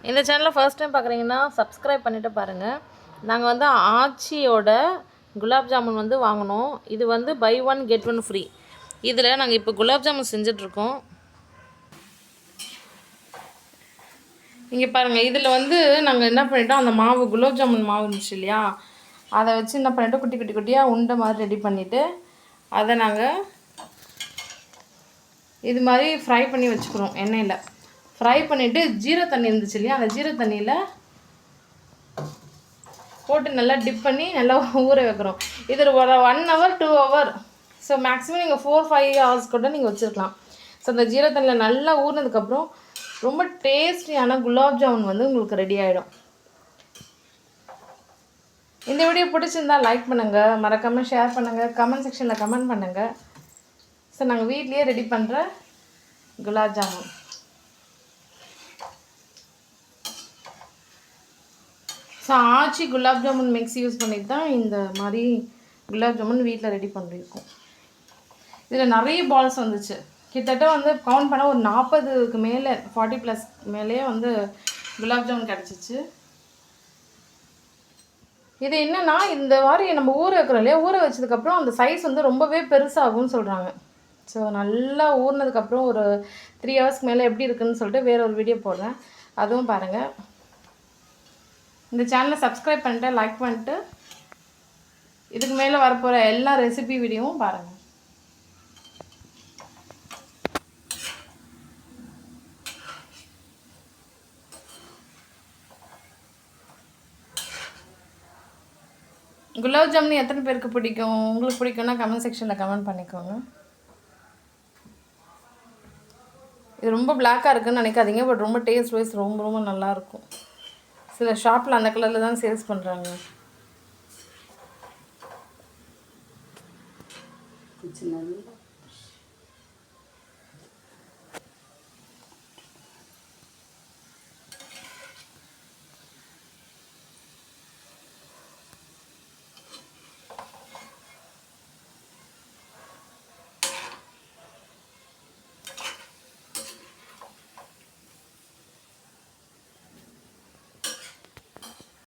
இந்த சேனலை first time பார்க்குறீங்கன்னா சப்ஸ்கிரைப் பண்ணிவிட்டு பாருங்கள். நாங்கள் வந்து ஆச்சியோட குலாப் ஜாமுன் வந்து வாங்கினோம். இது வந்து buy one get one free. இதில் நாங்கள் இப்போ குலாப் ஜாமுன் செஞ்சிட்ருக்கோம். இங்கே பாருங்கள், இதில் வந்து நாங்கள் என்ன பண்ணிட்டோம், அந்த மாவு குலாப் ஜாமுன் மாவு இருந்துச்சு இல்லையா, அதை வச்சு என்ன பண்ணிட்டோம், குட்டி குட்டி குட்டியாக உண்டை மாதிரி ரெடி பண்ணிவிட்டு அதை நாங்கள் இது மாதிரி ஃப்ரை பண்ணி வச்சுக்கிறோம். எண்ணெயில் ஃப்ரை பண்ணிவிட்டு ஜீரக தண்ணி இருந்துச்சு இல்லையா, அந்த ஜீரக தண்ணியில் போட்டு நல்லா டிப் பண்ணி நல்லா ஊற வைக்கிறோம். இது ஒரு 1 hour 2 hour, ஸோ மேக்ஸிமம் நீங்கள் 4-5 hours கூட நீங்கள் வச்சுருக்கலாம். ஸோ அந்த ஜீரக தண்ணியில் நல்லா ஊறினதுக்கப்புறம் ரொம்ப டேஸ்டியான குலாப் ஜாமுன் வந்து உங்களுக்கு ரெடி ஆகிடும். இந்த வீடியோ பிடிச்சிருந்தா லைக் பண்ணுங்கள், மறக்காமல் ஷேர் பண்ணுங்கள், கமெண்ட் செக்ஷனில் கமெண்ட் பண்ணுங்கள். ஸோ நாங்கள் வீட்லேயே ரெடி பண்ணுற குலாப் ஜாமுன். ஸோ ஆச்சி குலாப் ஜாமுன் மிக்ஸ் யூஸ் பண்ணிட்டு தான் இந்த மாதிரி குலாப் ஜாமுன் வீட்டில் ரெடி பண்ணியிருக்கோம். இதில் நிறைய பால்ஸ் வந்துச்சு. கிட்டத்தட்ட வந்து கவுண்ட் பண்ண ஒரு 40க்கு மேலே, 40+ மேலேயே வந்து குலாப் ஜாமுன் கிடச்சிச்சு. இது என்னென்னா, இந்த மாதிரி நம்ம ஊற வைக்கிறோம் இல்லையா, ஊற வச்சதுக்கப்புறம் அந்த சைஸ் வந்து ரொம்பவே பெருசாகும்னு சொல்கிறாங்க. ஸோ நல்லா ஊறினதுக்கப்புறம் ஒரு 3 ஹவர்ஸ்க்கு மேலே எப்படி இருக்குதுன்னு சொல்லிட்டு வேறு ஒரு வீடியோ போடுறேன், அதுவும் பாருங்கள். இந்த சேனலை சப்ஸ்கிரைப் பண்ணிட்டு லைக் பண்ணிட்டு இதுக்கு மேலே வரப்போகிற எல்லா ரெசிபி வீடியோவும் பாருங்கள். குலாப் ஜாமுன் எத்தனை பேருக்கு பிடிக்கும்? உங்களுக்கு பிடிக்கும்னா கமெண்ட் செக்ஷனில் கமெண்ட் பண்ணிக்கோங்க. இது ரொம்ப பிளாக்காக இருக்குதுன்னு நினைக்காதீங்க, பட் ரொம்ப டேஸ்ட் வைஸ் ரொம்ப ரொம்ப நல்லாயிருக்கும். சில ஷாப்பில் அந்த கலரில் தான் சேல்ஸ் பண்ணுறாங்க.